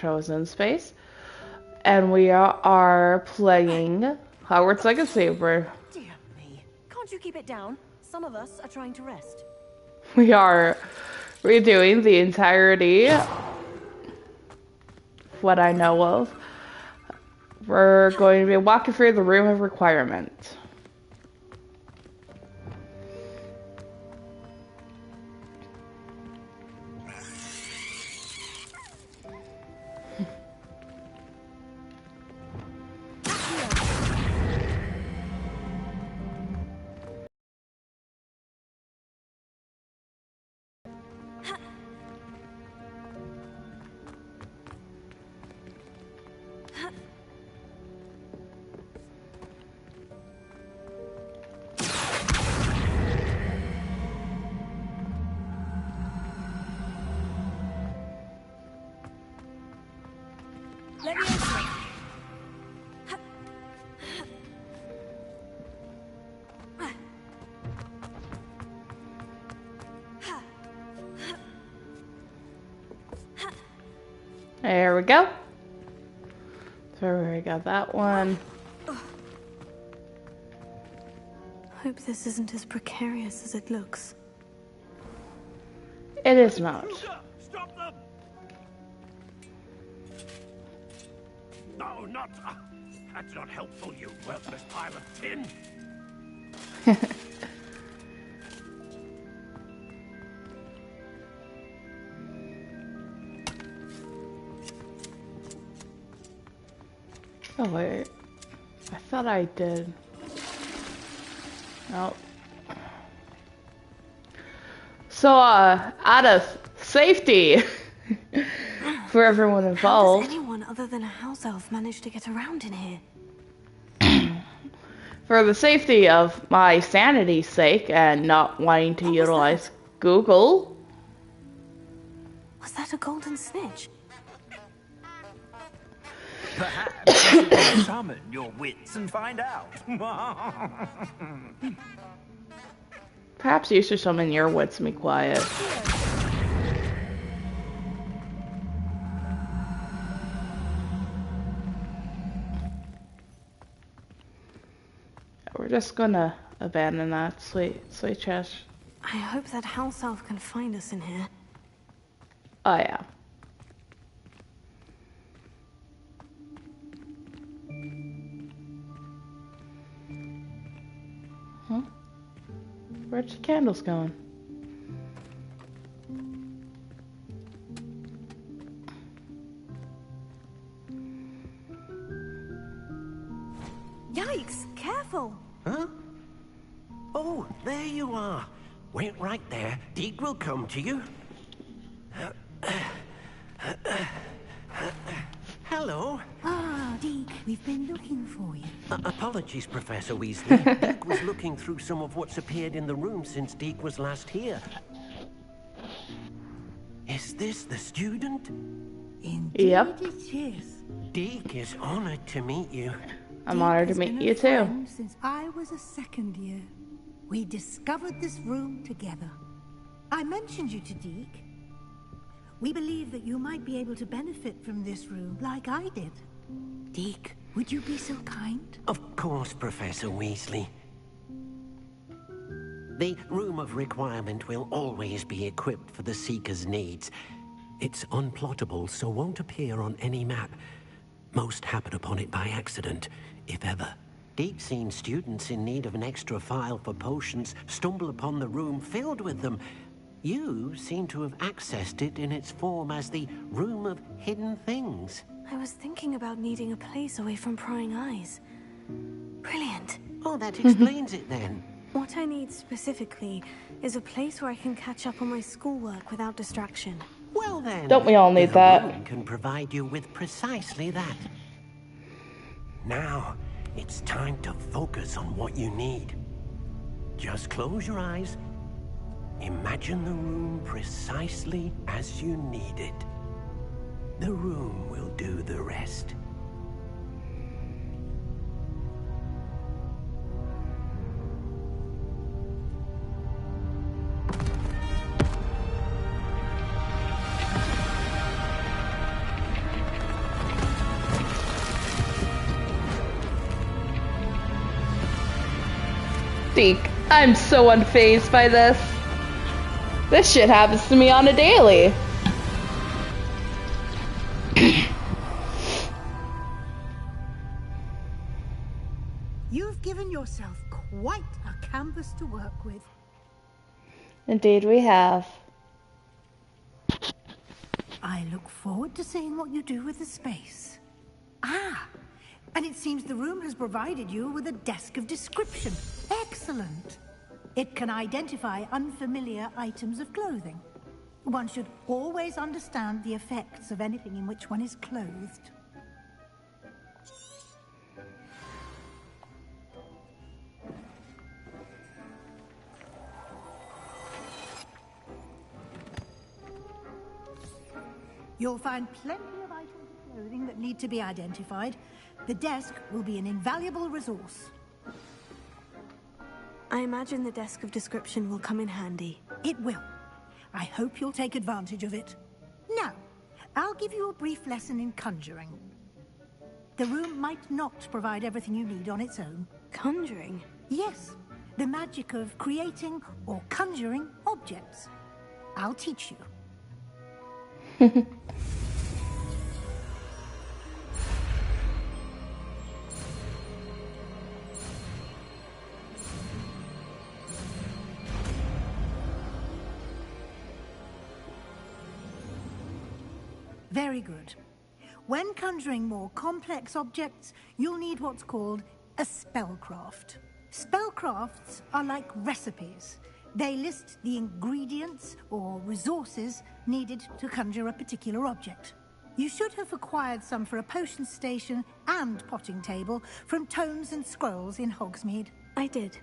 chosen space. And we are playing Hogwarts Legacy. Dear me. Can't you keep it down? Some of us are trying to rest. We are redoing the entirety of what I know of. We're going to be walking through the room of requirement. Let me open it. There we go. So we got that one. Hope this isn't as precarious as it looks. It is not. Stop them! No, not... that's not helpful, you worthless pile of tin! Oh wait, I thought I did. Nope. So, out of safety for everyone How involved. does anyone other than a house elf manage to get around in here? For the safety of my sanity's sake and not wanting to utilize Google. Was that a golden snitch? Perhaps you can summon your wits and find out. Perhaps you should summon your wits and be quiet. We're just gonna abandon that sweet chest. I hope that house elf can find us in here. Oh yeah. Huh? Where's the candles going? Yikes! Careful! Huh? Oh, there you are. Wait right there. Deke will come to you. Hello. Ah, Deke, we've been looking for you. Apologies, Professor Weasley. Deke was looking through some of what's appeared in the room since Deke was last here. Is this the student? Indeed Yep. it is. Deke is honored to meet you. I'm Deke honored to has meet been you a too. friend since I was a second year. We discovered this room together. I mentioned you to Deke. We believe that you might be able to benefit from this room like I did. Deke, would you be so kind? Of course, Professor Weasley. The Room of Requirement will always be equipped for the Seeker's needs. It's unplottable, so won't appear on any map. Most happen upon it by accident, if ever. Deep-seen students in need of an extra file for potions stumble upon the room filled with them. You seem to have accessed it in its form as the Room of Hidden Things. I was thinking about needing a place away from prying eyes. Brilliant. Oh, that explains it then. What I need specifically is a place where I can catch up on my schoolwork without distraction. Well then, Don't we all need the that? room can provide you with precisely that. Now, it's time to focus on what you need. Just close your eyes. Imagine the room precisely as you need it. The room will do the rest. Deke, I'm so unfazed by this. This shit happens to me on a daily. You've given yourself quite a canvas to work with. Indeed we have. I look forward to seeing what you do with the space. Ah, and it seems the room has provided you with a desk of description. Excellent. It can identify unfamiliar items of clothing. One should always understand the effects of anything in which one is clothed. You'll find plenty of items of clothing that need to be identified. The desk will be an invaluable resource. I imagine the desk of description will come in handy. It will. I hope you'll take advantage of it. Now, I'll give you a brief lesson in conjuring. The room might not provide everything you need on its own. Conjuring? Yes, the magic of creating or conjuring objects. I'll teach you. Very good. When conjuring more complex objects, you'll need what's called a spellcraft. Spellcrafts are like recipes. They list the ingredients or resources needed to conjure a particular object. You should have acquired some for a potion station and potting table from tomes and scrolls in Hogsmeade. I did.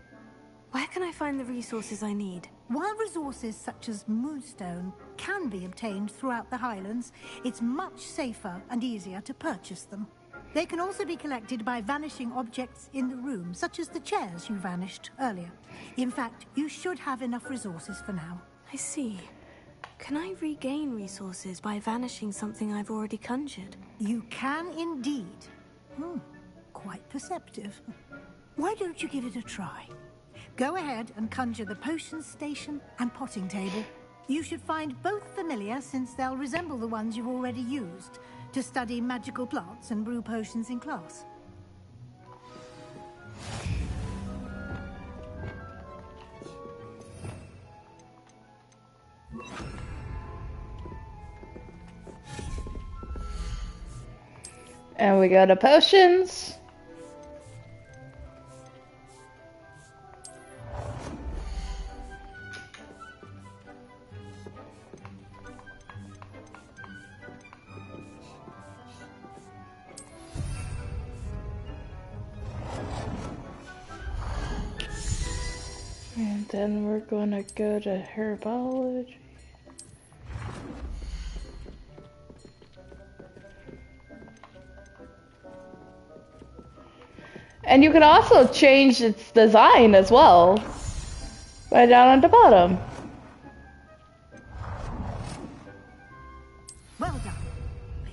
Where can I find the resources I need? While resources such as moonstone can be obtained throughout the Highlands, it's much safer and easier to purchase them. They can also be collected by vanishing objects in the room, such as the chairs you vanished earlier. In fact, you should have enough resources for now. I see. Can I regain resources by vanishing something I've already conjured? You can indeed. Quite perceptive. Why don't you give it a try? Go ahead and conjure the potion station and potting table. You should find both familiar, since they'll resemble the ones you've already used to study magical plants and brew potions in class. And we go to potions. And then we're gonna go to herbology. And you can also change its design as well, right down at the bottom. Well done.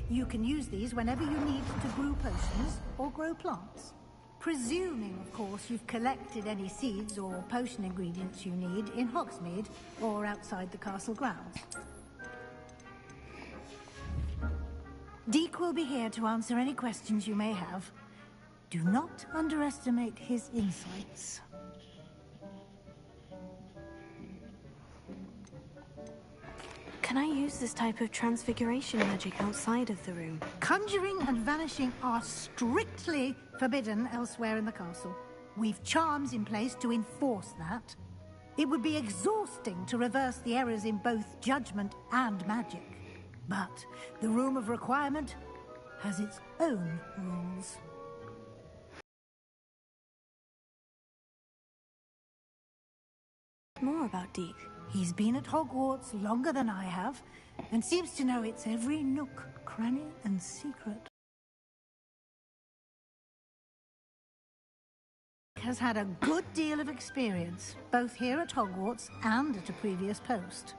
You can use these whenever you need to brew potions or grow plants. Presuming, of course, you've collected any seeds or potion ingredients you need in Hogsmeade or outside the castle grounds. Deke will be here to answer any questions you may have. Do not underestimate his insights. Can I use this type of transfiguration magic outside of the room? Conjuring and vanishing are strictly forbidden elsewhere in the castle. We've charms in place to enforce that. It would be exhausting to reverse the errors in both judgment and magic. But the Room of Requirement has its own rules. More about Deke. He's been at Hogwarts longer than I have, and seems to know its every nook, cranny, and secret. Has had a good deal of experience, both here at Hogwarts and at a previous post.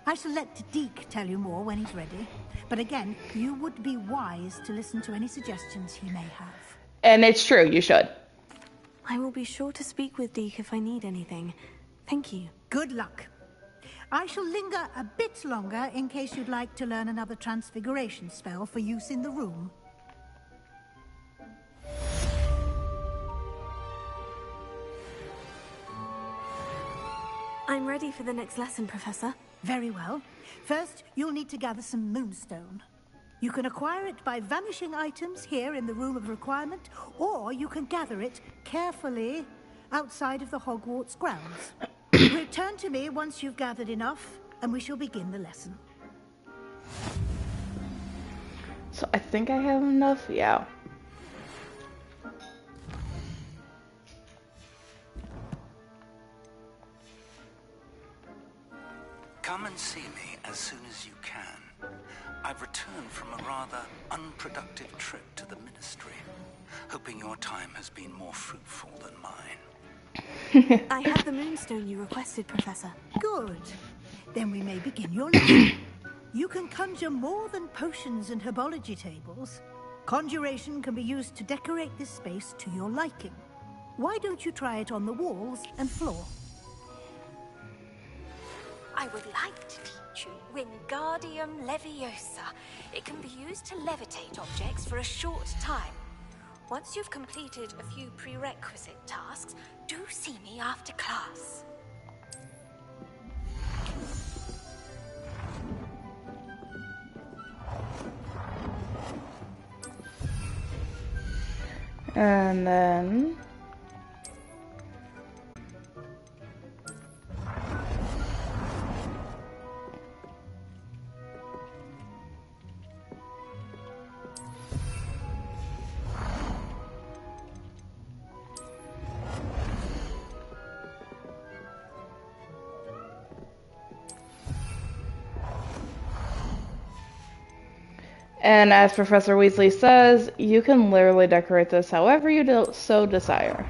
I shall let Deke tell you more when he's ready, but again, you would be wise to listen to any suggestions he may have. And it's true, you should. I will be sure to speak with Deke if I need anything. Thank you. Good luck. I shall linger a bit longer in case you'd like to learn another transfiguration spell for use in the room. I'm ready for the next lesson, Professor. Very well. First, you'll need to gather some moonstone. You can acquire it by vanishing items here in the room of requirement, or you can gather it carefully outside of the Hogwarts grounds. Return to me once you've gathered enough, and we shall begin the lesson. So I think I have enough, yeah. Come and see me as soon as you can. I've returned from a rather unproductive trip to the Ministry, hoping your time has been more fruitful than mine. I have the moonstone you requested, Professor. Good. Then we may begin your lesson. You can conjure more than potions and herbology tables. Conjuration can be used to decorate this space to your liking. Why don't you try it on the walls and floor? I would like to teach you Wingardium Leviosa. It can be used to levitate objects for a short time. Once you've completed a few prerequisite tasks, do see me after class. And then... And as Professor Weasley says, you can literally decorate this however you so desire.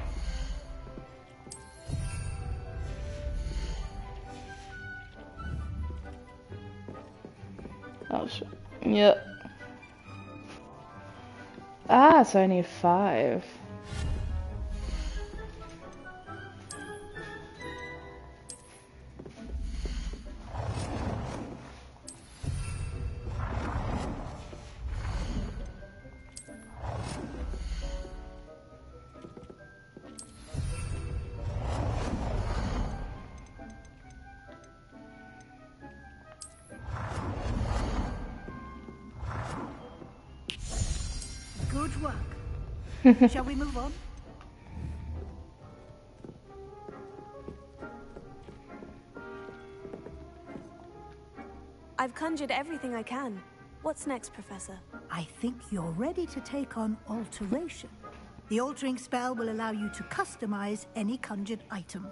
Oh, shit. Yep. Ah, so I need 5. Good work. Shall we move on? I've conjured everything I can. What's next, Professor? I think you're ready to take on alteration. The altering spell will allow you to customize any conjured item.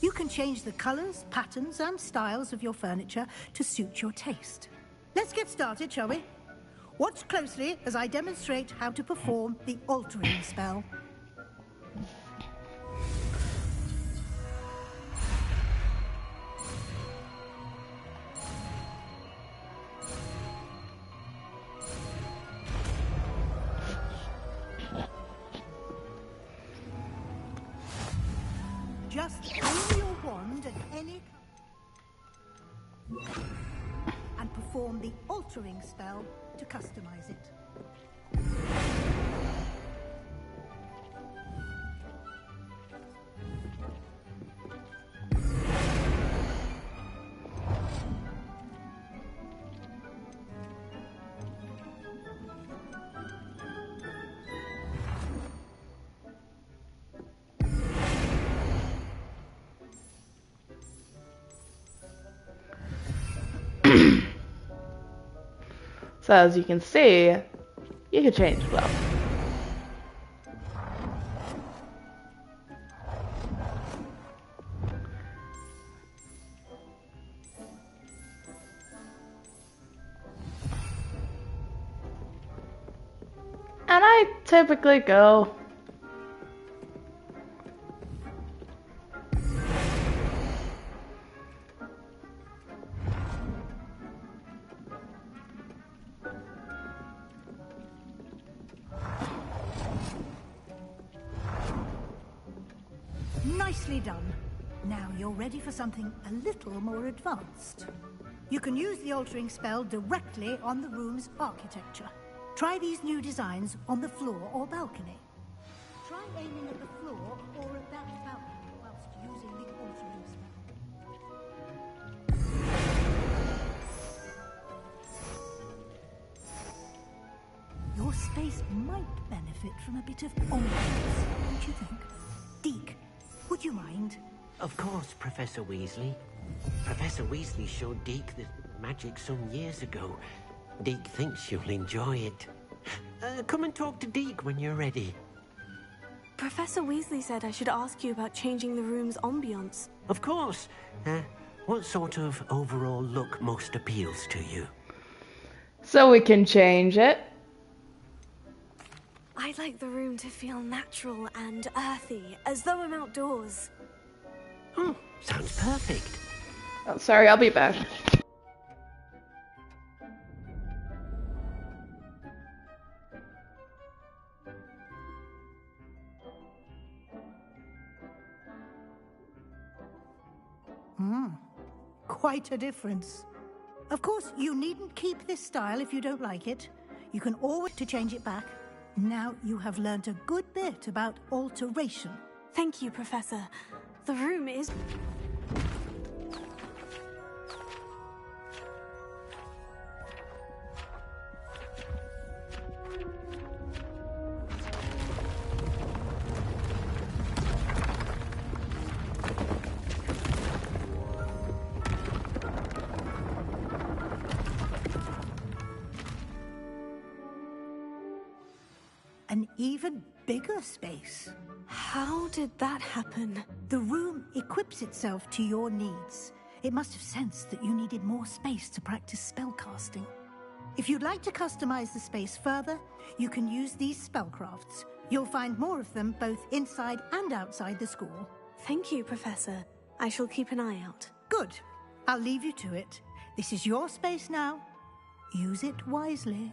You can change the colors, patterns, and styles of your furniture to suit your taste. Let's get started, shall we? Watch closely as I demonstrate how to perform the altering spell. Just aim your wand at any and perform the altering spell to customize it. So as you can see, you can change them. And I typically go Nicely done. Now you're ready for something a little more advanced. You can use the altering spell directly on the room's architecture. Try these new designs on the floor or balcony. Try aiming at the floor or at that balcony whilst using the altering spell. Your space might benefit from a bit of ambiance, don't you think? Deke, would you mind? Of course, Professor Weasley. Professor Weasley showed Deke the magic some years ago. Deke thinks you'll enjoy it. Come and talk to Deke when you're ready. Professor Weasley said I should ask you about changing the room's ambiance. Of course. What sort of overall look most appeals to you? So we can change it. I'd like the room to feel natural and earthy, as though I'm outdoors. Oh, sounds perfect. Oh, sorry, I'll be back. Quite a difference. Of course, you needn't keep this style if you don't like it. You can always to change it back. Now you have learnt a good bit about alteration. Thank you, Professor. The room is... An even bigger space. How did that happen? The room equips itself to your needs. It must have sensed that you needed more space to practice spellcasting. If you'd like to customize the space further, you can use these spellcrafts. You'll find more of them both inside and outside the school. Thank you, Professor. I shall keep an eye out. Good. I'll leave you to it. This is your space now. Use it wisely.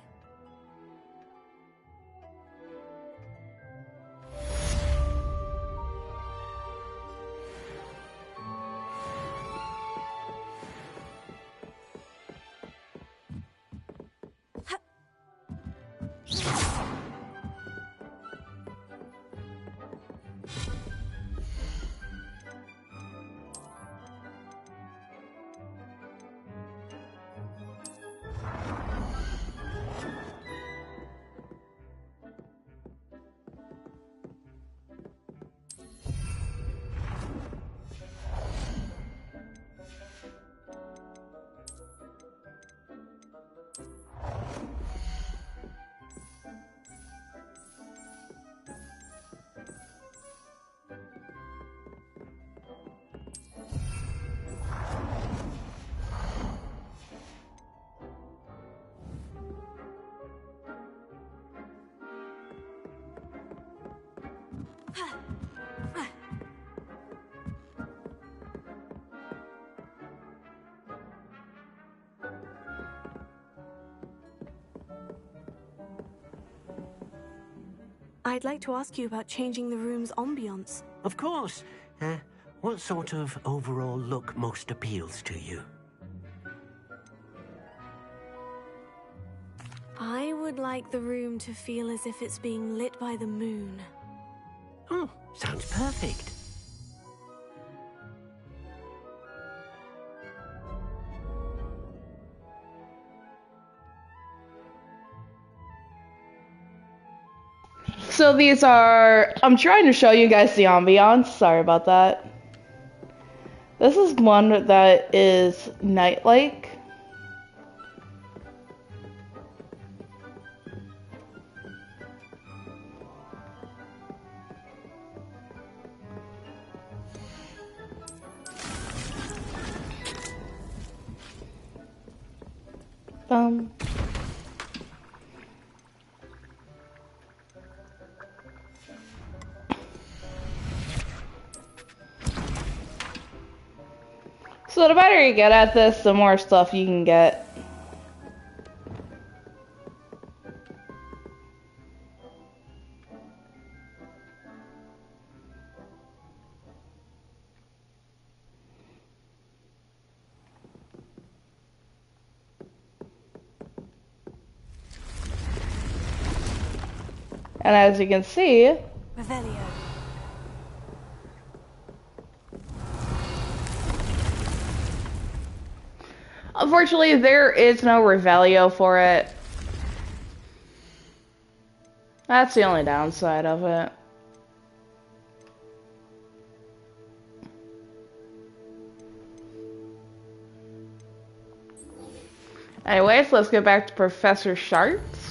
I'd like to ask you about changing the room's ambiance. Of course. What sort of overall look most appeals to you? I would like the room to feel as if it's being lit by the moon. Oh, sounds perfect. So these are, I'm trying to show you guys the ambiance. Sorry about that. This is one that is night-like. So the better you get at this, the more stuff you can get. And as you can see, Revelio. unfortunately, there is no Revelio for it. That's the only downside of it. Anyways, let's get back to Professor Sharps.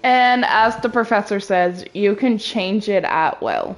And as the professor says, you can change it at will.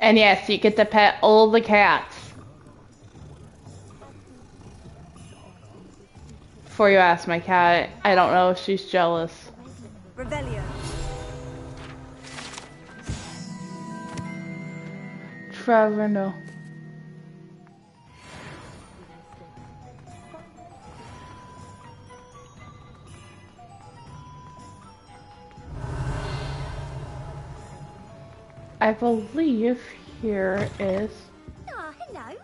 And yes, you get to pet all the cats. Before you ask my cat, I don't know if she's jealous. Revelio. Trevor, no. I believe here is... Ah, hello.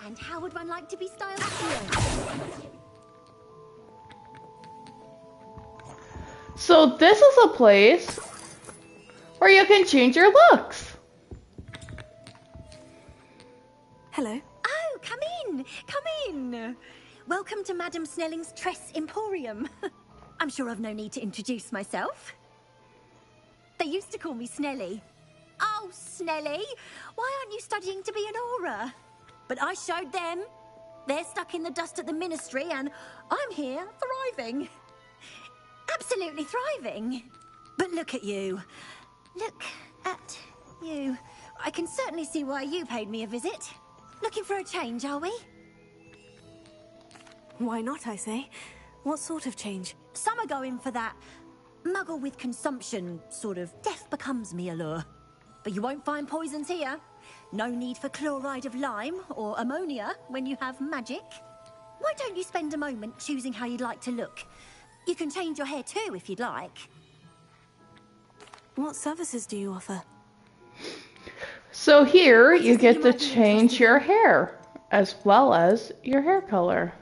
And how would one like to be styled? So this is a place where you can change your looks. Hello. Oh, come in. Come in. Welcome to Madame Snelling's Tress Emporium. I'm sure I've no need to introduce myself. They used to call me Snelly. Oh, Snelly, why aren't you studying to be an aura? But I showed them. They're stuck in the dust at the ministry, and I'm here thriving. Absolutely thriving. But look at you. Look at you. I can certainly see why you paid me a visit. Looking for a change, are we? Why not, I say? What sort of change? Some are going for that muggle with consumption, sort of death becomes me allure. But you won't find poisons here. No need for chloride of lime or ammonia when you have magic. Why don't you spend a moment choosing how you'd like to look? You can change your hair too if you'd like. What services do you offer? So here What is you it get you to might be change interested your in? hair as well as your hair color.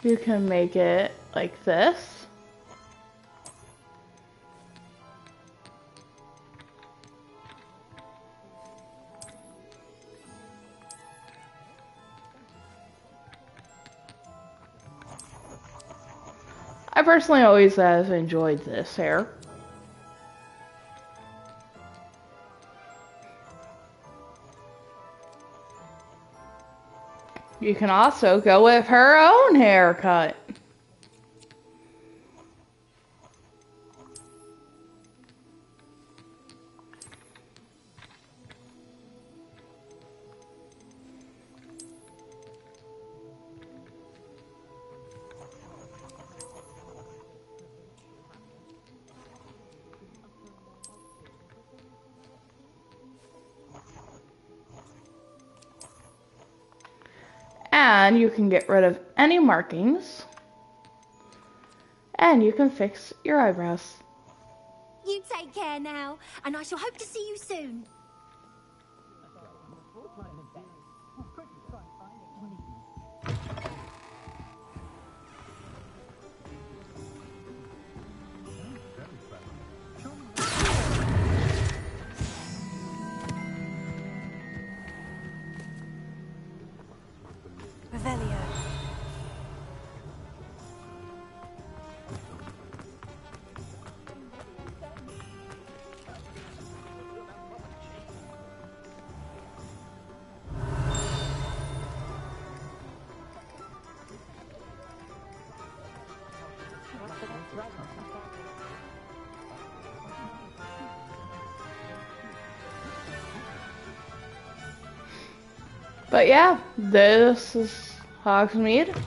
You can make it like this. I personally always have enjoyed this hair. You can also go with her own haircut. And you can get rid of any markings. And you can fix your eyebrows. You take care now, and I shall hope to see you soon. Revelio. But yeah, this is Hogsmeade.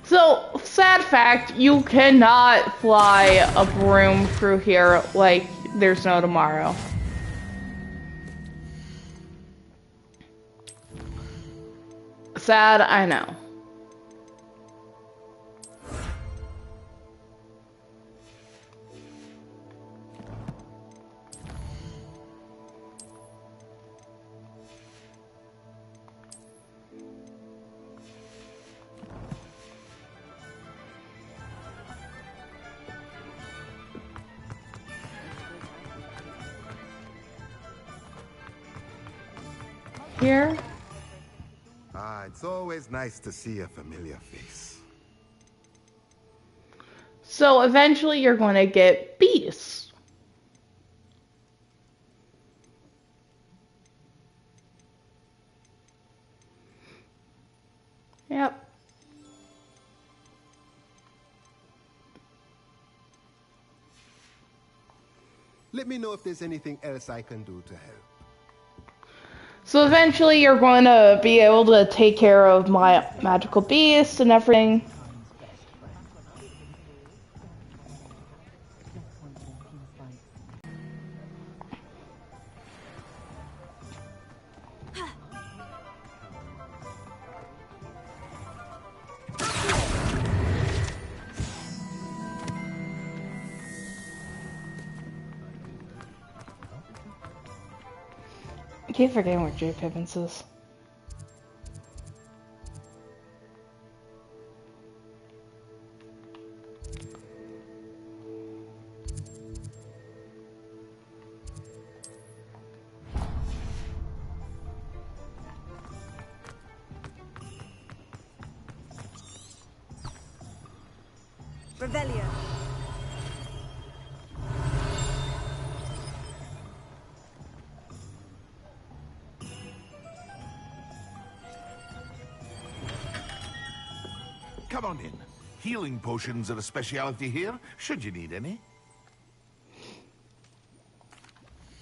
So, sad fact, you cannot fly a broom through here like there's no tomorrow. Sad, I know. Here. It's always nice to see a familiar face. So eventually you're going to get beasts. Yep. Let me know if there's anything else I can do to help. So eventually you're going to be able to take care of my magical beasts and everything. I keep forgetting where J. Pippins is. Revelio. Come on in. Healing potions are a specialty here, should you need any.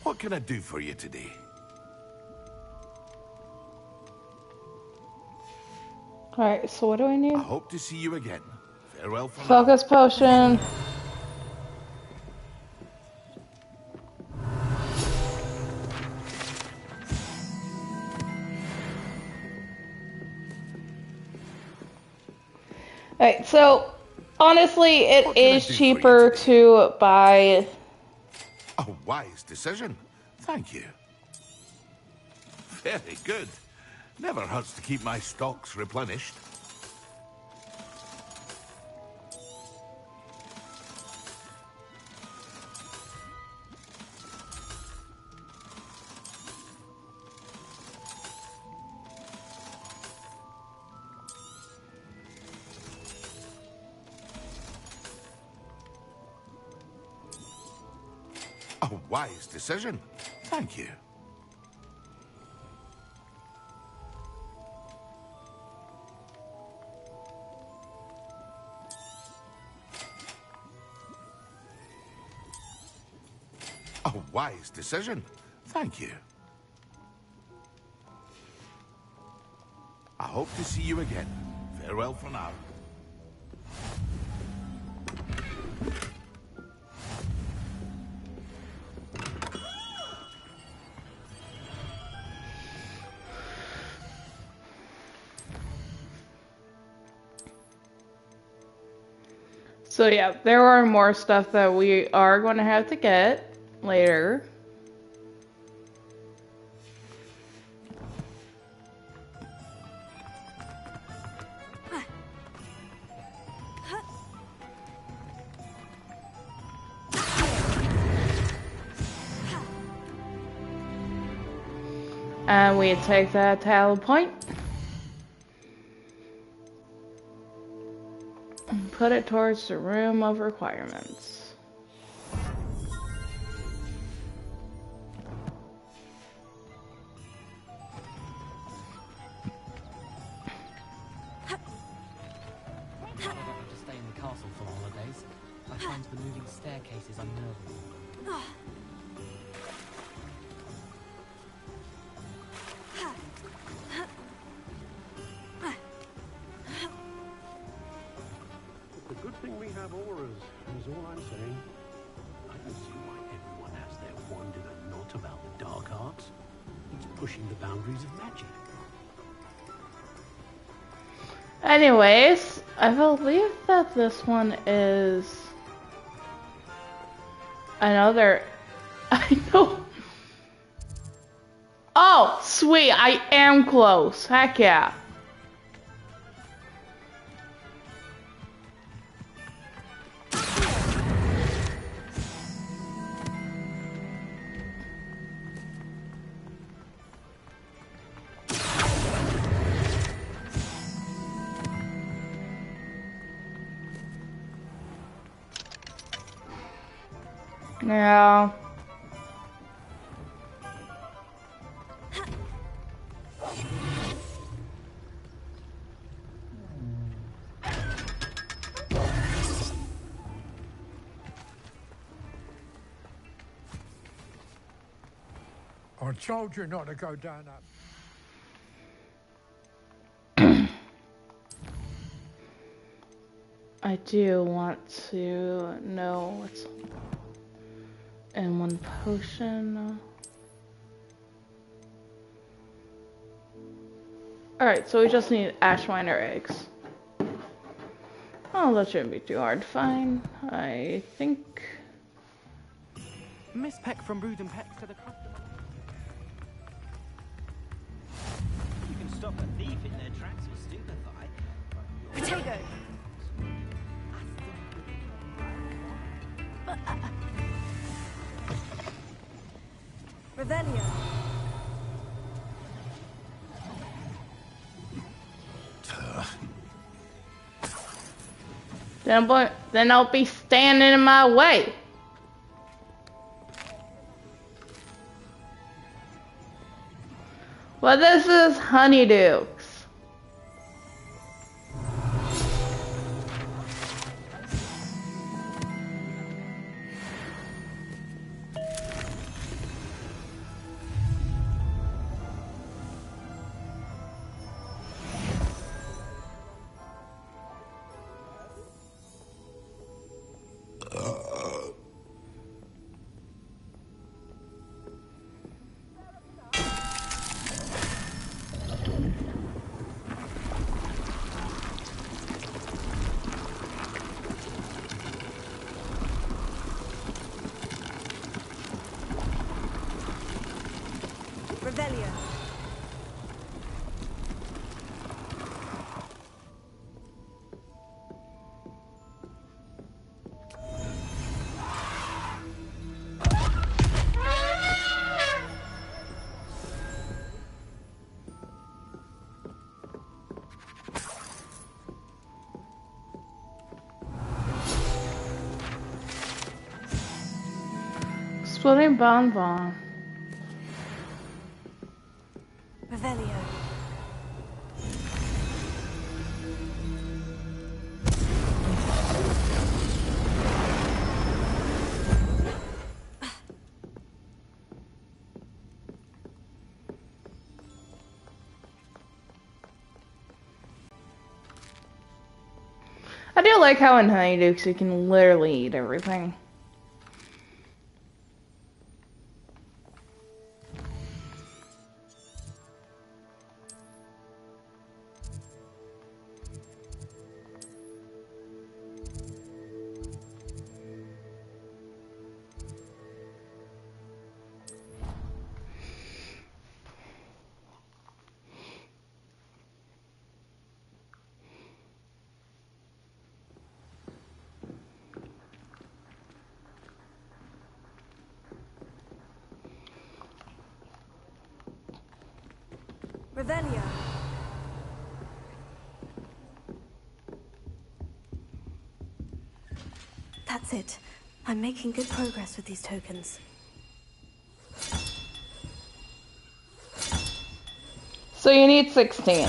What can I do for you today? Alright, so what do I need? I hope to see you again. Farewell for now. Focus potion. Alright, so honestly it is cheaper to buy. A wise decision. Thank you. Very good. Never hurts to keep my stocks replenished. A wise decision. Thank you. A wise decision. Thank you. I hope to see you again. Farewell for now. So yeah, there are more stuff that we are going to have to get later. then we take that talent point and put it towards the room of requirements. The moving staircases unnerving. It's a good thing we have auras, is all I'm saying. I can see why everyone has their wand in a knot about the dark arts. It's pushing the boundaries of magic. Anyways, I believe that this one is another. I know. Oh, sweet! I am close. Heck yeah. Yeah. I told you not to go down that. I do want to know what's in one potion. Alright, so we just need ash miner eggs. Oh, that shouldn't be too hard to find. I think. Miss Peck from Brood and Peck to the customer. You can stop a thief in their tracks or stupefy. Potato. Revelio. Then I'll be standing in my way. Well, this is Honeydukes. Revelio. Exploding bonbon. Revelio. I do like how in Honeydukes you can literally eat everything. Revelio. That's it. I'm making good progress with these tokens. So you need 16.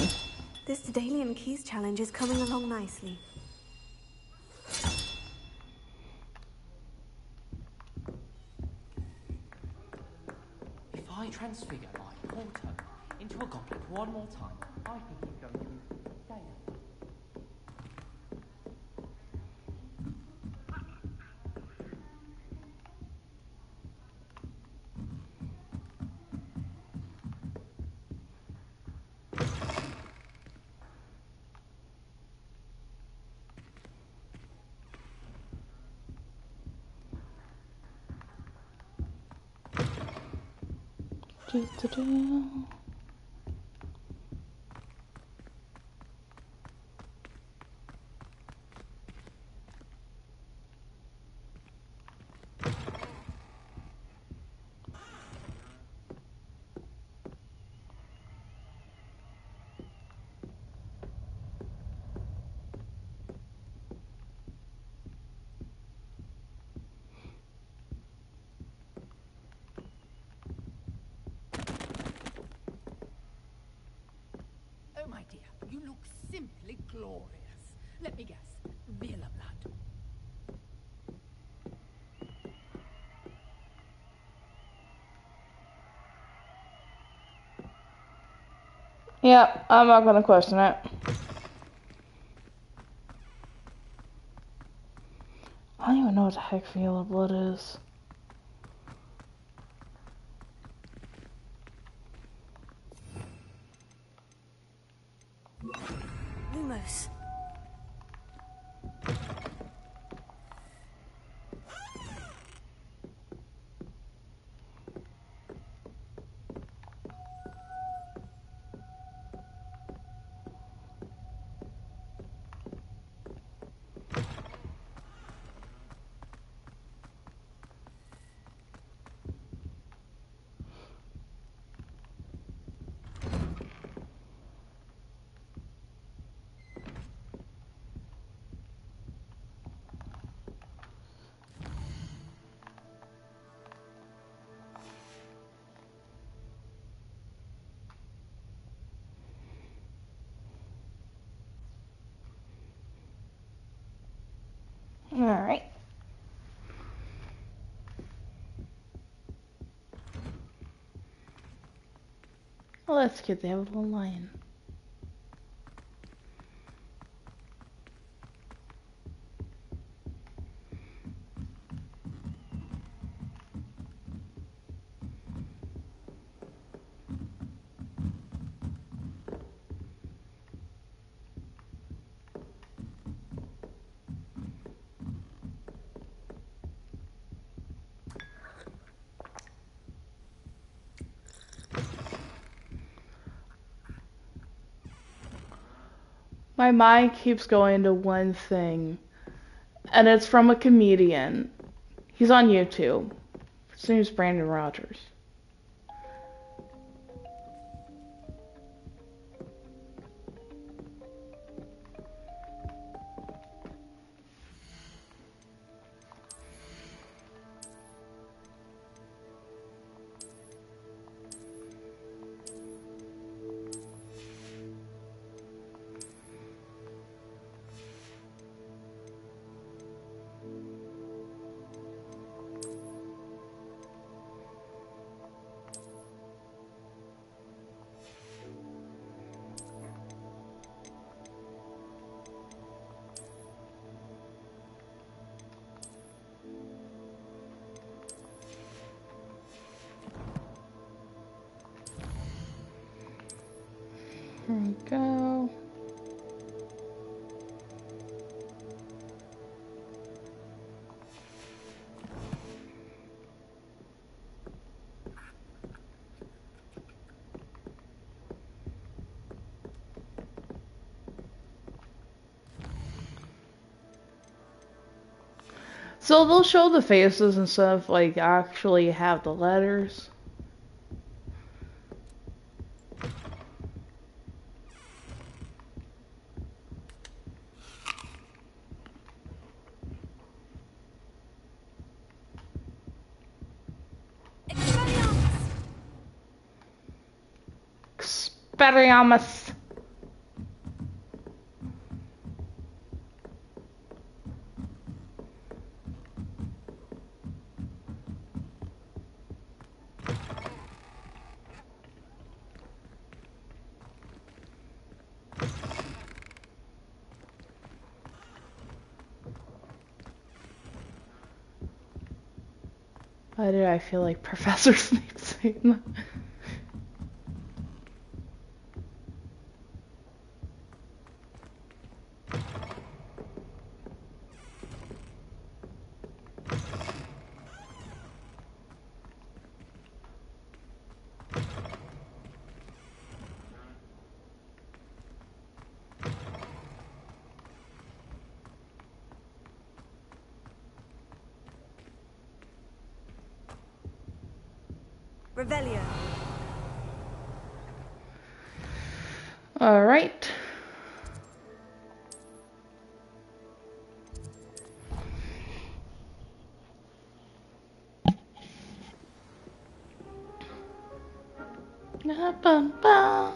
This Daedalian Keys challenge is coming along nicely. If I transfigure my portal into a goblet one more time, I think he's going to be dead. Oh, my dear, you look simply glorious. Let me guess, Villa blood. Yep, I'm not gonna question it. I don't even know what the heck Villa blood is. Lumos. Alright. Well, that's good. They have a little lion. My mind keeps going to one thing, and it's from a comedian. He's on YouTube. His name's Brandon Rogers. Here we go. So they'll show the faces and stuff, like actually have the letters. Expelliarmus. Why did I feel like Professor Snape saying that? Revelio. All right. Ba-ba-ba.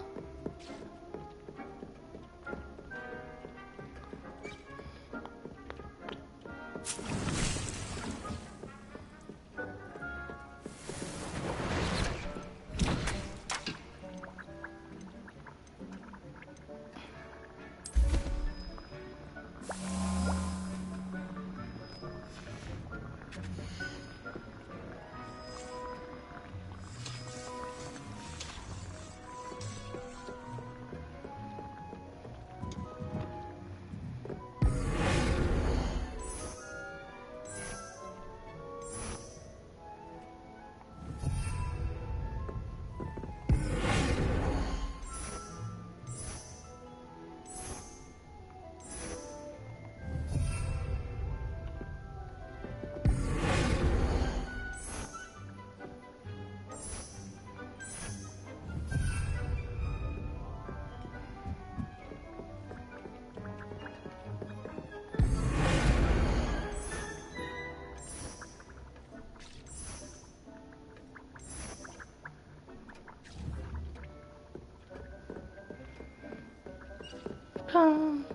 Come.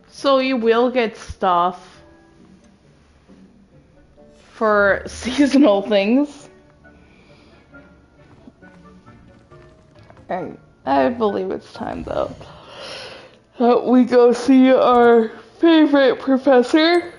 So you will get stuff for seasonal things. And I believe it's time though that we go see our favorite professor.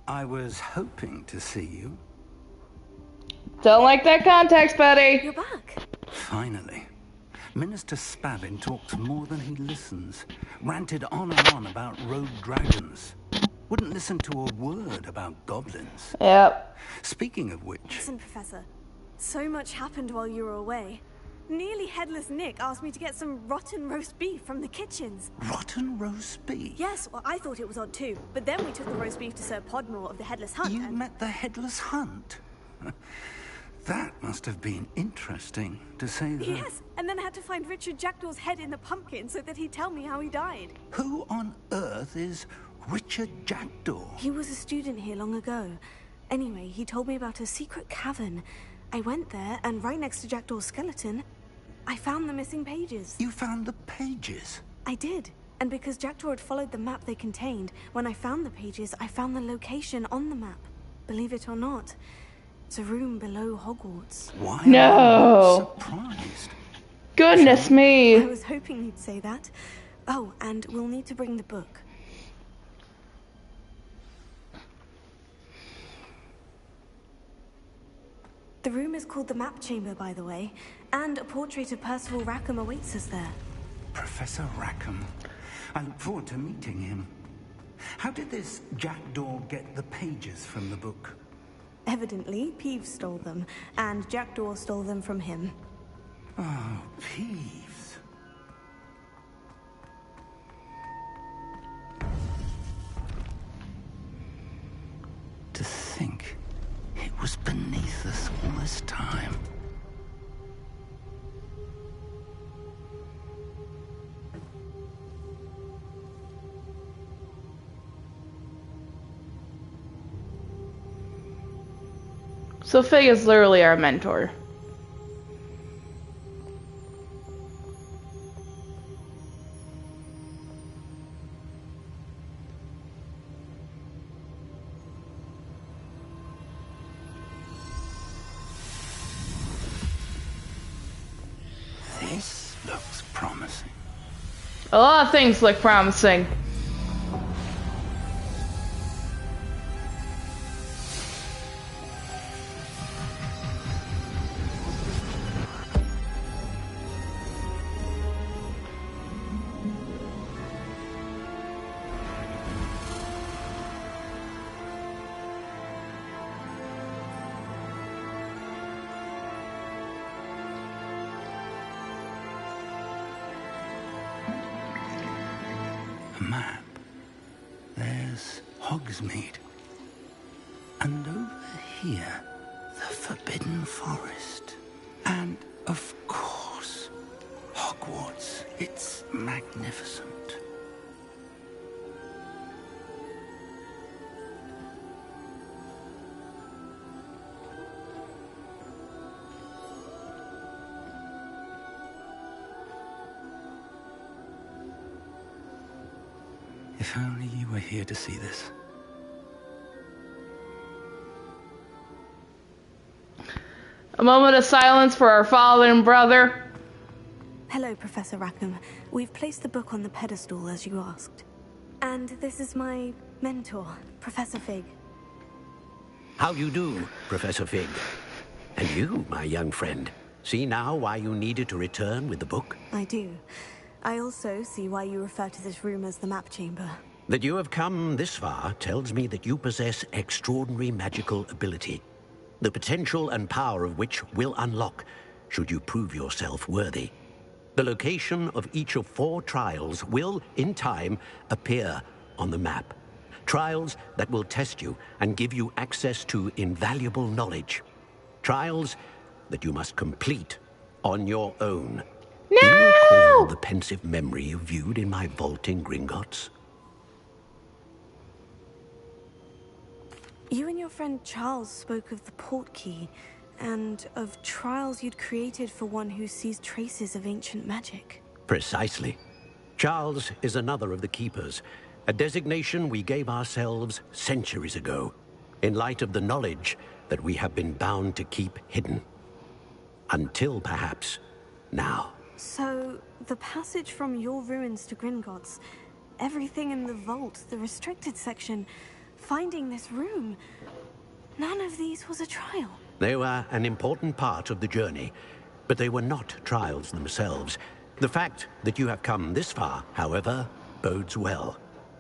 I was hoping to see you. Don't like that context, buddy. You're back. Finally. Minister Spavin talks more than he listens. Ranted on and on about rogue dragons. Wouldn't listen to a word about goblins. Yep. Speaking of which... Listen, Professor. So much happened while you were away. Nearly Headless Nick asked me to get some rotten roast beef from the kitchens. Rotten roast beef? Yes, well, I thought it was odd too. But then we took the roast beef to Sir Podmore of the Headless Hunt. You met the Headless Hunt? That must have been interesting, to say the... Yes, and then I had to find Richard Jackdaw's head in the pumpkin so that he'd tell me how he died. Who on earth is Richard Jackdaw? He was a student here long ago. Anyway, he told me about a secret cavern. I went there, and right next to Jackdaw's skeleton, I found the missing pages. You found the pages? I did. And because Jackdaw had followed the map they contained, when I found the pages, I found the location on the map. Believe it or not, It's a room below Hogwarts. Why No. am I surprised? Goodness I me. was hoping you'd say that. Oh, and we'll need to bring the book. The room is called the Map Chamber, by the way, and a portrait of Percival Rackham awaits us there. Professor Rackham. I look forward to meeting him. How did this jackdaw get the pages from the book? Evidently, Peeves stole them, and Jackdaw stole them from him. Oh, Peeves. To think it was beneath us all this time. So Fig is literally our mentor. This looks promising. A lot of things look promising. A map. There's Hogsmeade. And over here, the Forbidden Forest. And, of course, Hogwarts. It's magnificent. If only you were here to see this. A moment of silence for our father and brother. Hello, Professor Rackham. We've placed the book on the pedestal, as you asked. And this is my mentor, Professor Fig. How you do, Professor Fig? And you, my young friend, see now why you needed to return with the book? I do. I also see why you refer to this room as the Map Chamber. That you have come this far tells me that you possess extraordinary magical ability, the potential and power of which will unlock should you prove yourself worthy. The location of each of 4 trials will, in time, appear on the map. Trials that will test you and give you access to invaluable knowledge. Trials that you must complete on your own. No! Do you recall the pensive memory you viewed in my vault in Gringotts? You and your friend Charles spoke of the portkey, and of trials you'd created for one who sees traces of ancient magic. Precisely. Charles is another of the Keepers, a designation we gave ourselves centuries ago, in light of the knowledge that we have been bound to keep hidden. Until, perhaps, now. So, the passage from your ruins to Gringotts, everything in the vault, the restricted section, finding this room, none of these was a trial. They were an important part of the journey, but they were not trials themselves. The fact that you have come this far, however, bodes well.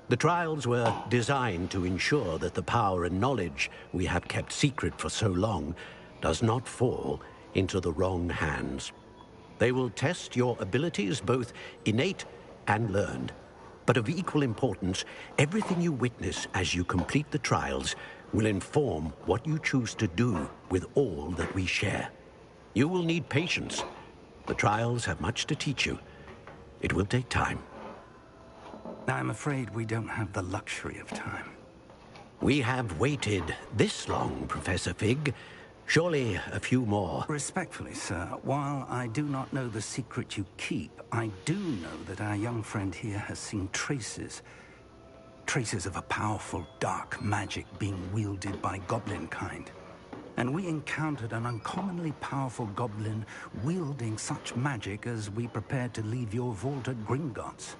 The trials were designed to ensure that the power and knowledge we have kept secret for so long does not fall into the wrong hands. They will test your abilities, both innate and learned. But of equal importance, everything you witness as you complete the trials will inform what you choose to do with all that we share. You will need patience. The trials have much to teach you. It will take time. I'm afraid we don't have the luxury of time. We have waited this long, Professor Fig. Surely a few more. Respectfully, sir, while I do not know the secret you keep, I do know that our young friend here has seen traces of a powerful dark magic being wielded by goblin kind. and we encountered an uncommonly powerful goblin wielding such magic as we prepared to leave your vault at Gringotts.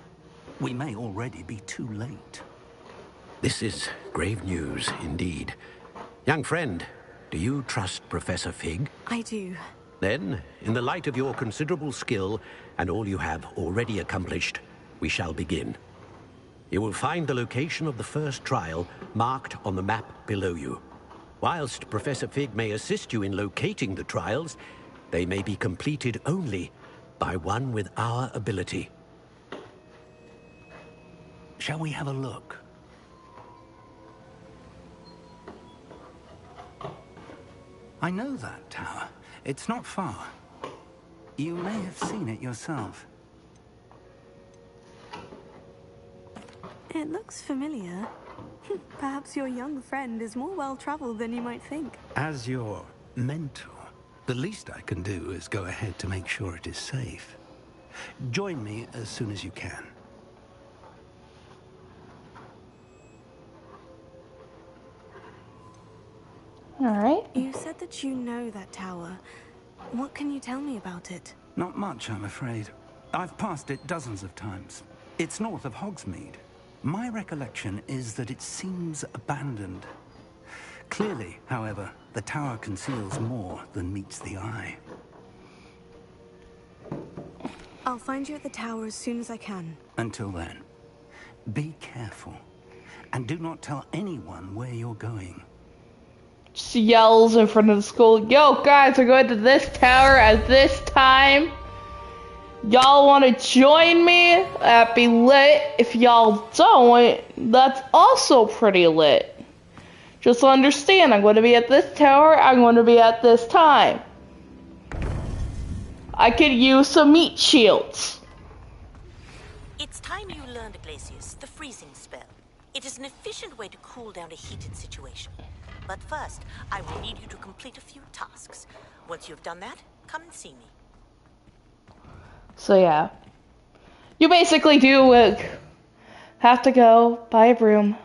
We may already be too late. This is grave news indeed. Young friend, do you trust Professor Fig? I do. Then, in the light of your considerable skill and all you have already accomplished, we shall begin. You will find the location of the first trial marked on the map below you. Whilst Professor Fig may assist you in locating the trials, they may be completed only by one with our ability. Shall we have a look? I know that tower. It's not far. You may have seen it yourself. It looks familiar. Perhaps your young friend is more well-traveled than you might think. As your mentor, the least I can do is go ahead to make sure it is safe. Join me as soon as you can. All right. You said that you know that tower. What can you tell me about it? Not much, I'm afraid. I've passed it dozens of times. It's north of Hogsmeade. My recollection is that it seems abandoned. Clearly, however, the tower conceals more than meets the eye. I'll find you at the tower as soon as I can. Until then, be careful. And do not tell anyone where you're going. Just yells in front of the school, "Yo, guys, we're going to this tower at this time. Y'all want to join me? That'd be lit. If y'all don't, that's also pretty lit. Just understand, I'm going to be at this tower. I'm going to be at this time. I could use some meat shields." It's time you learned, Glacius, the freezing spell. It is an efficient way to cool down a heated situation. But first, I will need you to complete a few tasks. Once you've done that, come and see me. So yeah, you basically do have to go buy a broom.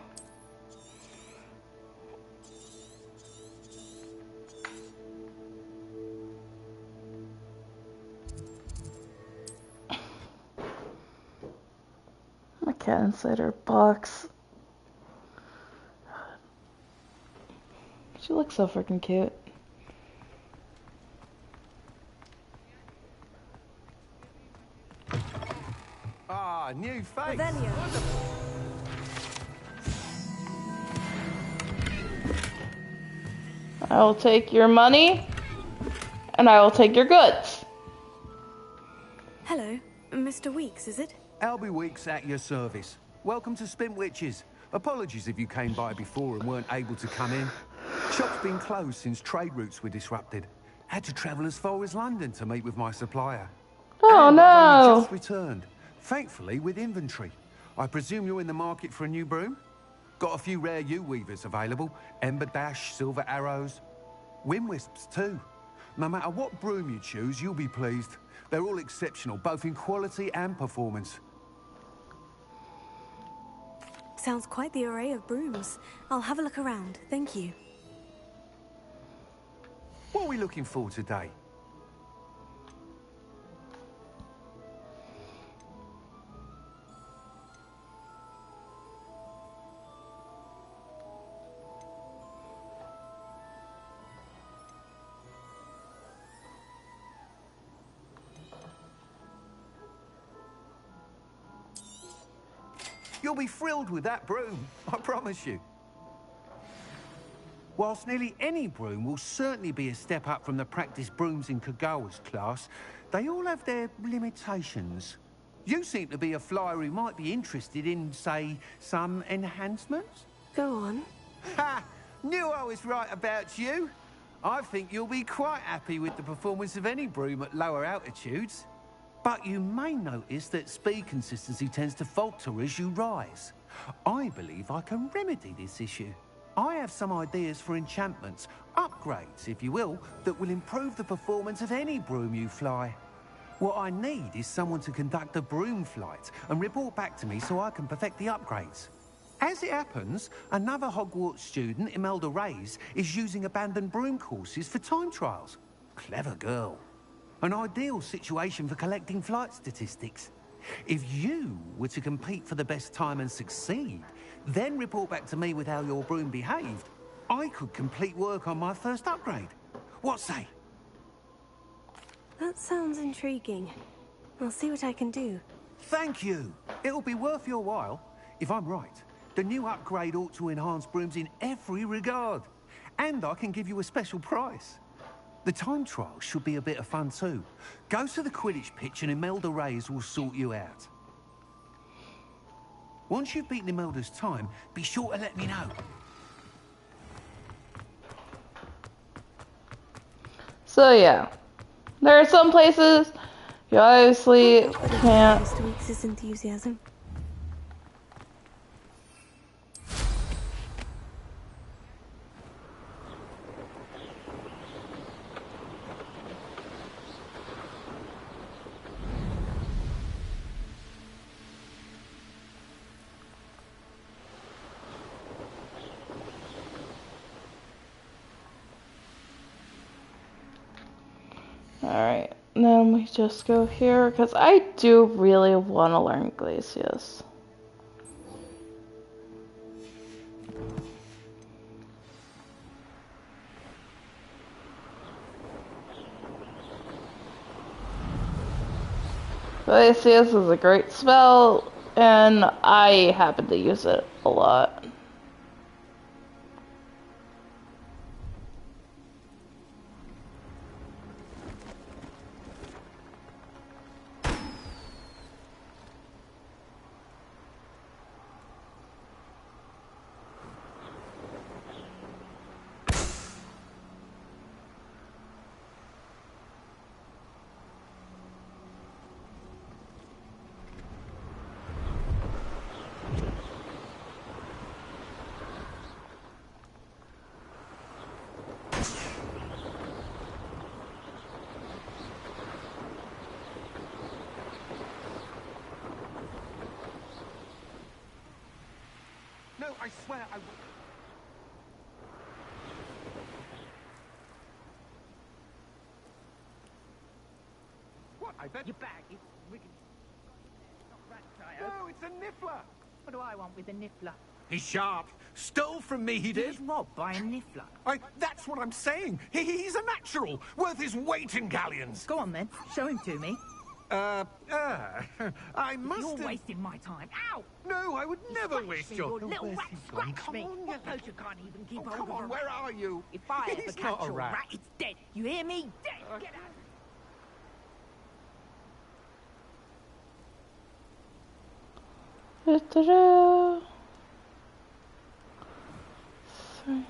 My cat inside her box. She looks so freaking cute. Ah, new face. I will take your money, and I will take your goods. Hello, Mr. Weeks, is it? Albie Weeks at your service. Welcome to Spintwitches. Apologies if you came by before and weren't able to come in. Shop's been closed since trade routes were disrupted. Had to travel as far as London to meet with my supplier. Oh and no! I've only just returned, thankfully with inventory. I presume you're in the market for a new broom? Got a few rare U-weavers available. Ember Dash, Silver Arrows. Wind Wisps too. No matter what broom you choose, you'll be pleased. They're all exceptional, both in quality and performance. Sounds quite the array of brooms. I'll have a look around, thank you. What are we looking for today? You'll be thrilled with that broom, I promise you. Whilst nearly any broom will certainly be a step up from the practice brooms in Kagawa's class, they all have their limitations. You seem to be a flyer who might be interested in, say, some enhancements? Go on. Ha! Knew I was right about you. I think you'll be quite happy with the performance of any broom at lower altitudes. But you may notice that speed consistency tends to falter as you rise. I believe I can remedy this issue. I have some ideas for enchantments, upgrades, if you will, that will improve the performance of any broom you fly. What I need is someone to conduct a broom flight and report back to me so I can perfect the upgrades. As it happens, another Hogwarts student, Imelda Reyes, is using abandoned broom courses for time trials. Clever girl. An ideal situation for collecting flight statistics. If you were to compete for the best time and succeed, then report back to me with how your broom behaved, I could complete work on my first upgrade. What say? That sounds intriguing. I'll see what I can do. Thank you. It'll be worth your while. If I'm right, the new upgrade ought to enhance brooms in every regard. And I can give you a special price. The time trial should be a bit of fun too. Go to the Quidditch pitch and Imelda Reyes will sort you out. Once you've beaten Imelda's time, be sure to let me know. So yeah, there are some places you obviously can't. Mr. Weeks' enthusiasm. Alright, then we just go here, because I do really want to learn Glacius. Glacius is a great spell, and I happen to use it a lot. No, I swear I will. What? I bet Your bag is wicked. No, it's a niffler. What do I want with a niffler? He's sharp. Stole from me, he He did. was robbed by a niffler. That's what I'm saying. He's a natural, worth his weight in galleons. Go on then, show him to me. I must You're have... wasting my time. Ow! No, I would never Scratch waste me, your... you little rat, scratch Come me. on, you- What poacher can't even keep hold come of on, a where rat? are you? If I ever He's catch not a your rat. rat, it's dead. You hear me? Dead. Get out. Da-da-da. Three.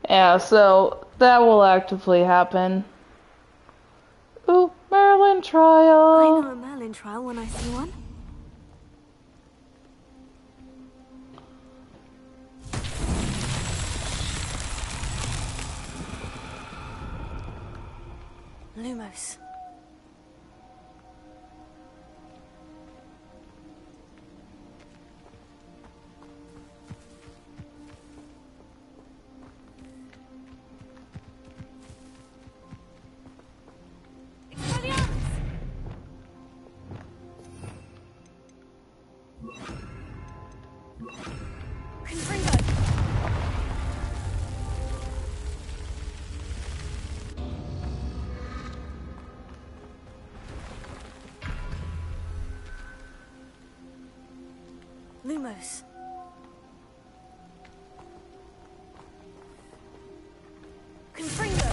Yeah, so that will actively happen. Ooh, Merlin I trial. know a Merlin trial when I see one. Lumos. Lumos. Confringo.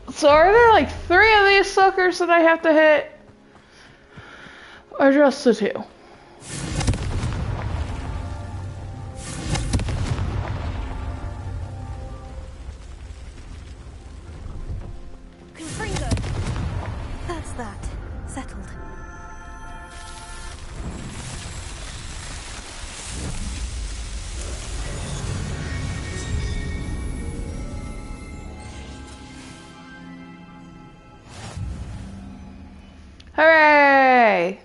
So are there like 3 of these suckers that I have to hit? Or just the 2? Confringo. That's that. Settled. Hooray!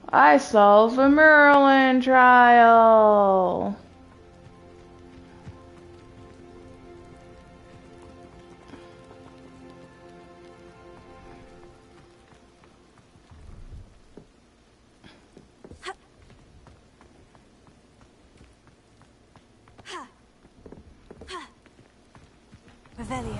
I solved the Merlin trial. Revelio.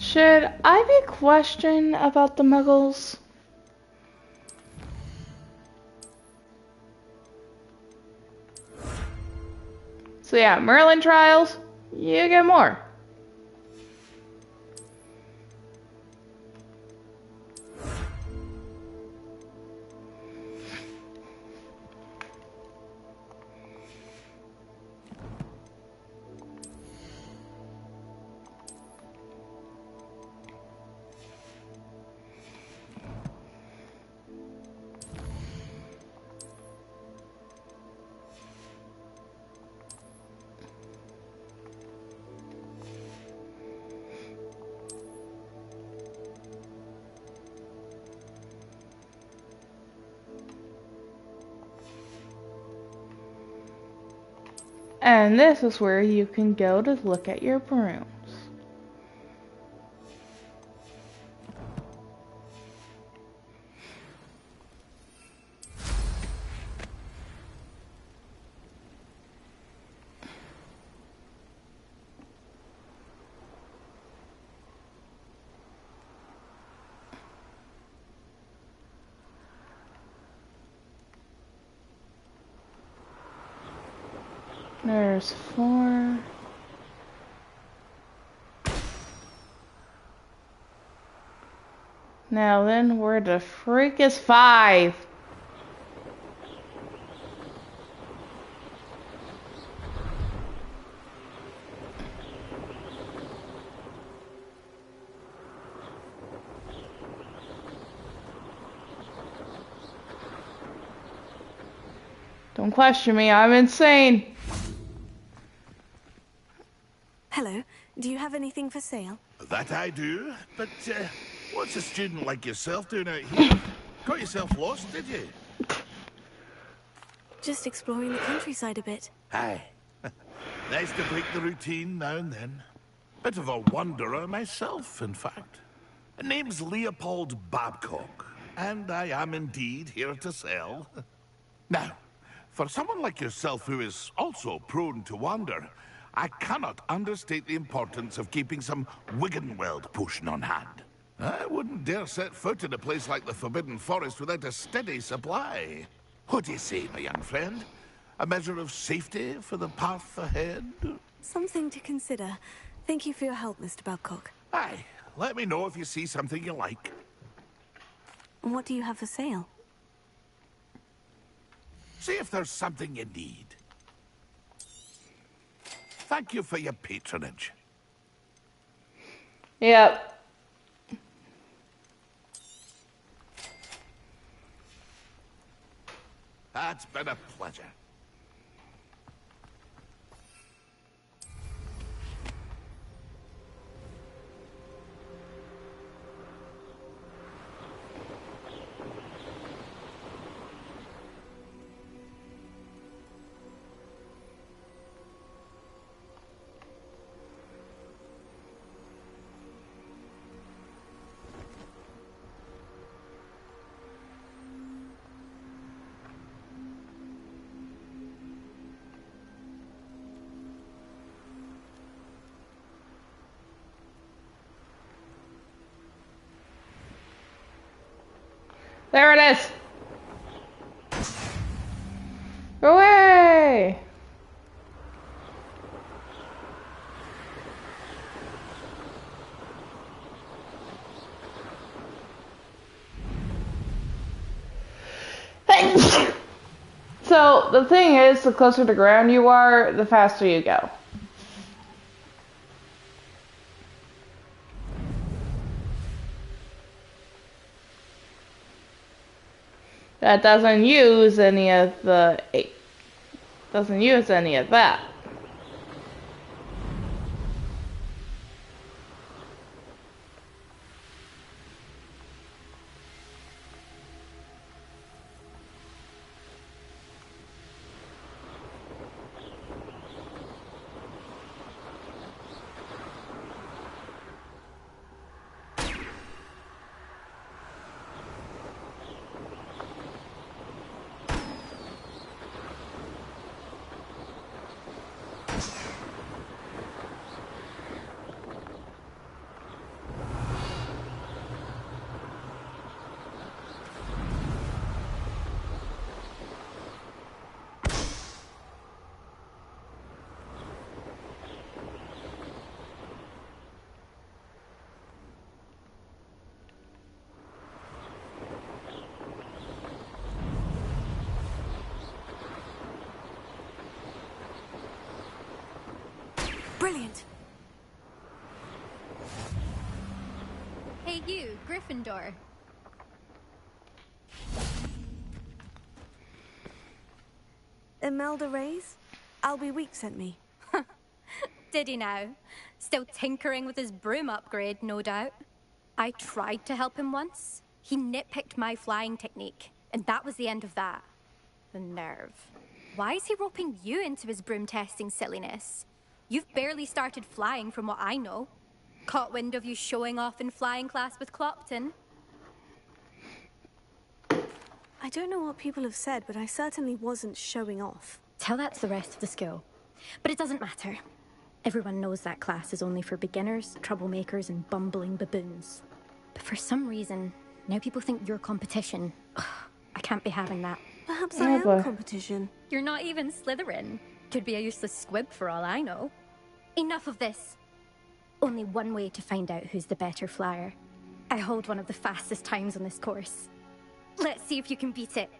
Should I be questioned about the Muggles? So yeah, Merlin trials, you get more. And this is where you can go to look at your brooms. There's 4. Now then, where the freak is 5? Don't question me, I'm insane. Hello. Do you have anything for sale? That I do, but what's a student like yourself doing out here? Got yourself lost, did you? Just exploring the countryside a bit. Aye. Nice to break the routine now and then. Bit of a wanderer myself, in fact. Name's Leopold Babcock, and I am indeed here to sell. Now, for someone like yourself who is also prone to wander, I cannot understate the importance of keeping some Wiggenweld potion on hand. I wouldn't dare set foot in a place like the Forbidden Forest without a steady supply. What do you say, my young friend? A measure of safety for the path ahead? Something to consider. Thank you for your help, Mr. Babcock. Aye, let me know if you see something you like. What do you have for sale? See if there's something you need. Thank you for your patronage. Yep. It's been a pleasure. There it is. Go away. So the thing is, the closer to ground you are, the faster you go. That doesn't use any of the that. Brilliant. Hey you, Gryffindor. Imelda Reyes? Albie Week sent me. Did he now? Still tinkering with his broom upgrade, no doubt. I tried to help him once. He nitpicked my flying technique, and that was the end of that. The nerve. Why is he roping you into his broom testing silliness? You've barely started flying from what I know. Caught wind of you showing off in flying class with Clopton. I don't know what people have said, but I certainly wasn't showing off. Tell that to the rest of the school. But it doesn't matter. Everyone knows that class is only for beginners, troublemakers, and bumbling baboons. But for some reason, now people think you're competition. Ugh, I can't be having that. Perhaps I am competition. You're not even Slytherin. Could be a useless squib for all I know. Enough of this. Only one way to find out who's the better flyer. I hold one of the fastest times on this course. Let's see if you can beat it.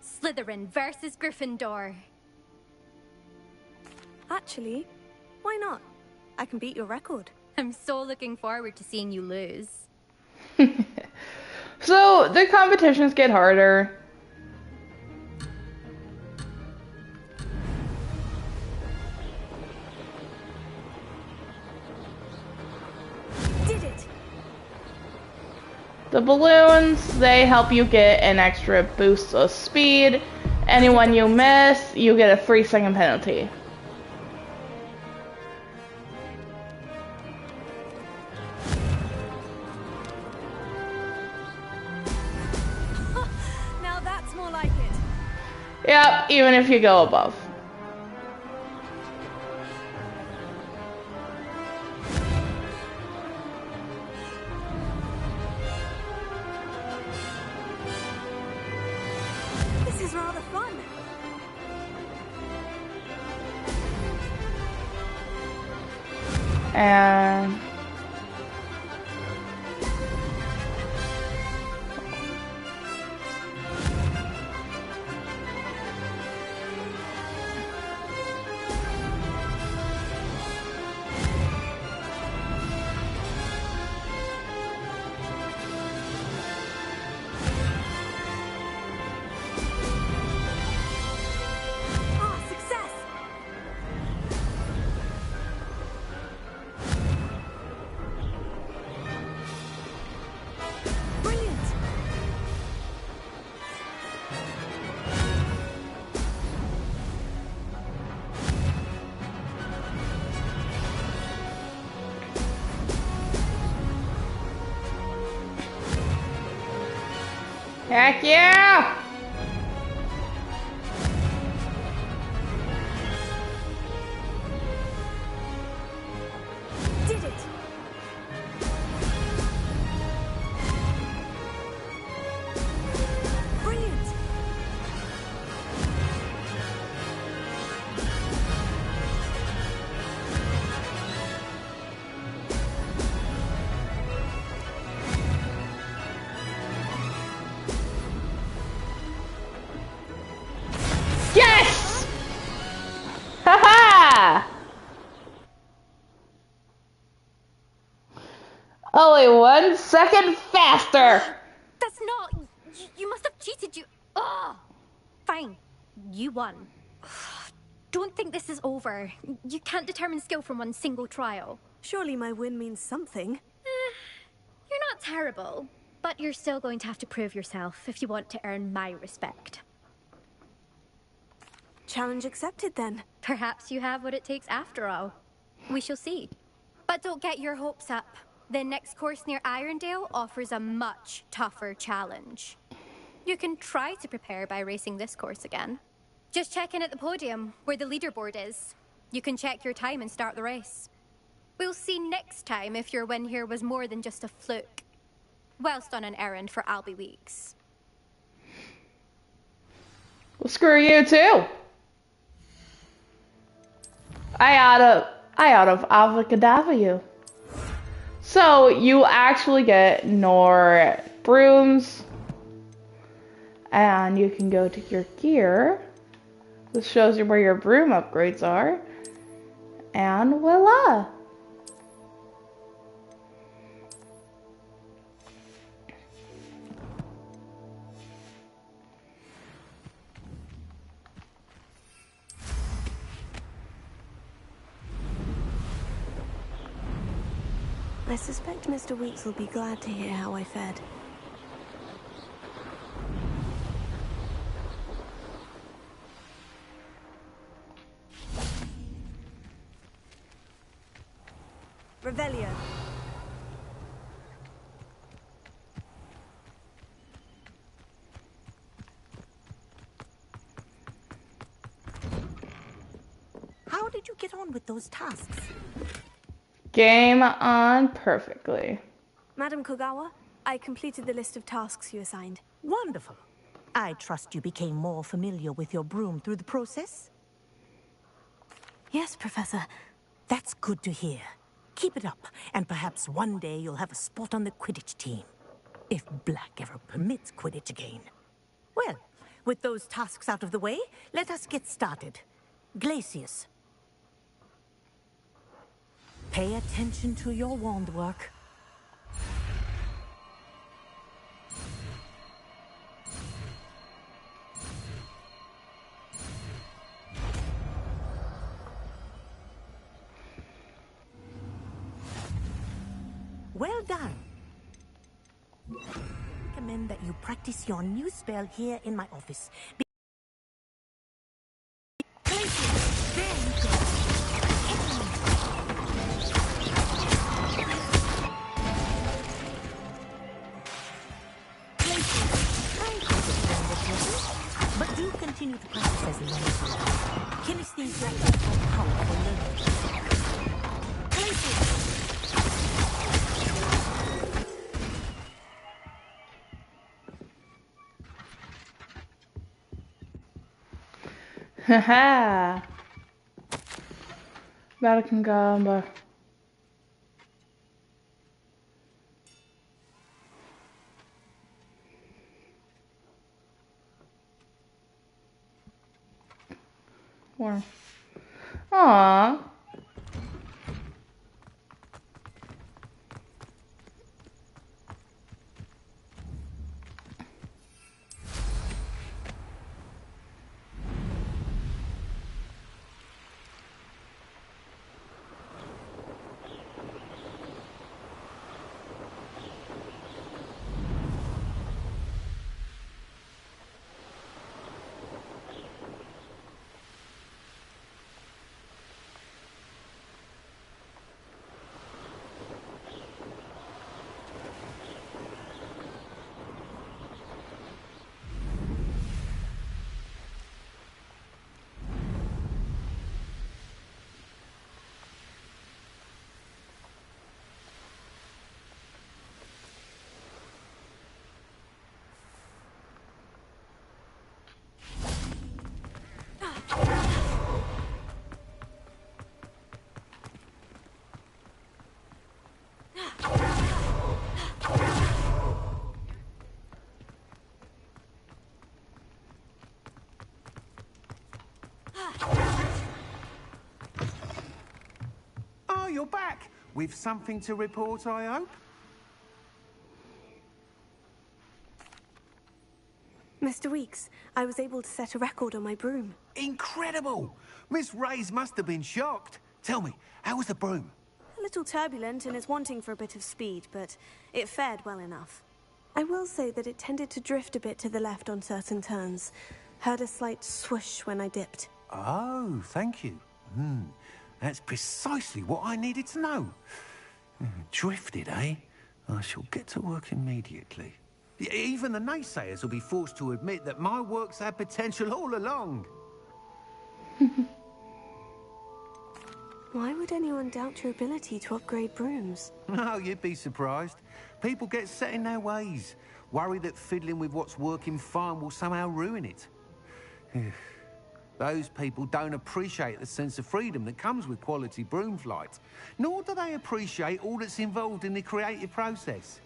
Slytherin versus Gryffindor. Actually, why not? I can beat your record. I'm so looking forward to seeing you lose. So, the competitions get harder. Did it! The balloons, they help you get an extra boost of speed, Anyone you miss, you get a 3-second penalty. Now that's more like it. Yep, even if you go above. This is rather fun. And Ah, success! Brilliant! heck yeah! Did it! Brilliant! Yes! Haha! Only 1 second faster! That's not. You must have cheated. Ugh! Fine. You won. Don't think this is over. You can't determine skill from one single trial. Surely my win means something. You're not terrible, but you're still going to have to prove yourself if you want to earn my respect. Challenge accepted then. Perhaps you have what it takes after all. We shall see. But don't get your hopes up. The next course near Irondale offers a much tougher challenge. You can try to prepare by racing this course again. Just check in at the podium, where the leaderboard is. You can check your time and start the race. We'll see next time if your win here was more than just a fluke. Whilst on an errand for Albie Weeks. Well, screw you too. I out of avocadava you. So you actually get more brooms, and you can go to your gear. This shows you where your broom upgrades are, and voila. I suspect Mr. Weeks will be glad to hear how I fared. Revelio. How did you get on with those tasks? Game on perfectly. Madam Kogawa, I completed the list of tasks you assigned. Wonderful. I trust you became more familiar with your broom through the process? Yes, Professor. That's good to hear. Keep it up, and perhaps one day you'll have a spot on the Quidditch team. If Black ever permits Quidditch again. Well, with those tasks out of the way, let us get started. Glacius. Pay attention to your wand work. Well done. I recommend that you practice your new spell here in my office. Kill these left on cold for Haha. Vatican Gamba. Where? Aww. Oh, you're back! With something to report, I hope? Mr. Weeks, I was able to set a record on my broom. Incredible! Miss Reyes must have been shocked. Tell me, how was the broom? A little turbulent and is wanting for a bit of speed, but it fared well enough. I will say that it tended to drift a bit to the left on certain turns. Heard a slight swoosh when I dipped. Oh, thank you. That's precisely what I needed to know. Drifted, eh? I shall get to work immediately. Even the naysayers will be forced to admit that my work's had potential all along. Why would anyone doubt your ability to upgrade brooms? No, you'd be surprised. People get set in their ways, worry that fiddling with what's working fine will somehow ruin it. Those people don't appreciate the sense of freedom that comes with quality broom flight, nor do they appreciate all that's involved in the creative process.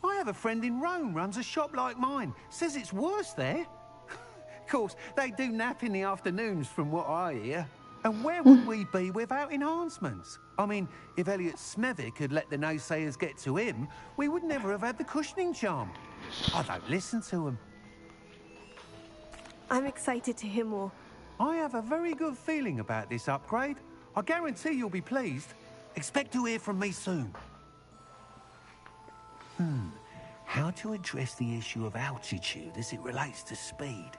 I have a friend in Rome runs a shop like mine, says it's worse there. Of course, they do nap in the afternoons from what I hear. And where would we be without enhancements? I mean, if Elliot Smethwick had let the naysayers get to him, we would never have had the cushioning charm. I don't listen to them. I'm excited to hear more. I have a very good feeling about this upgrade. I guarantee you'll be pleased. Expect to hear from me soon. How to address the issue of altitude as it relates to speed?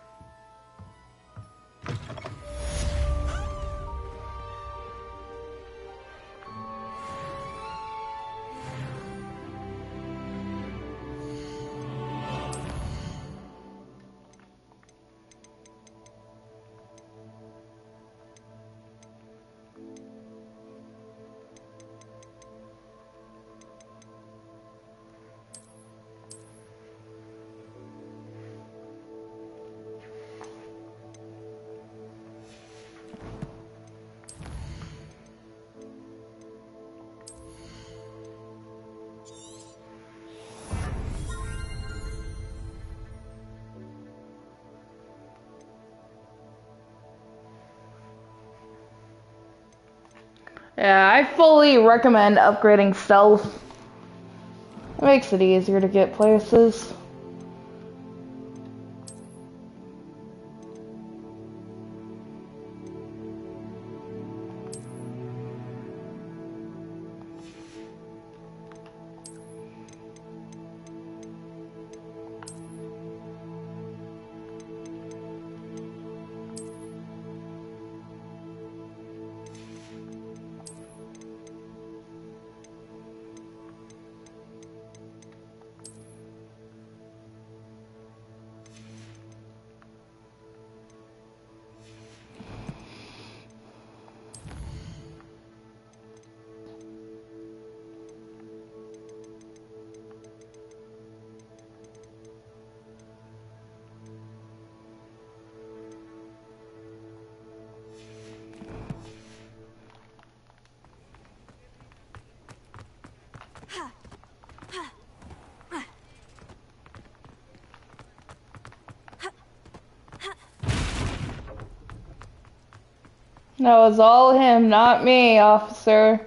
Yeah, I fully recommend upgrading stealth. It makes it easier to get places. No, it's all him, not me, officer.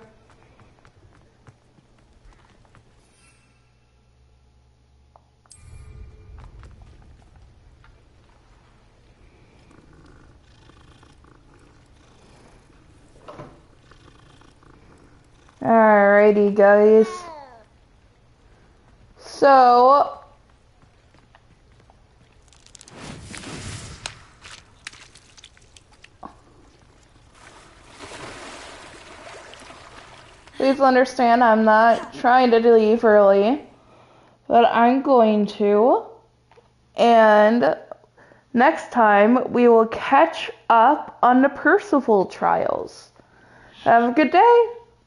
Alrighty, guys. So, please understand I'm not trying to leave early, but I'm going to. And next time we will catch up on the Percival trials. Have a good day.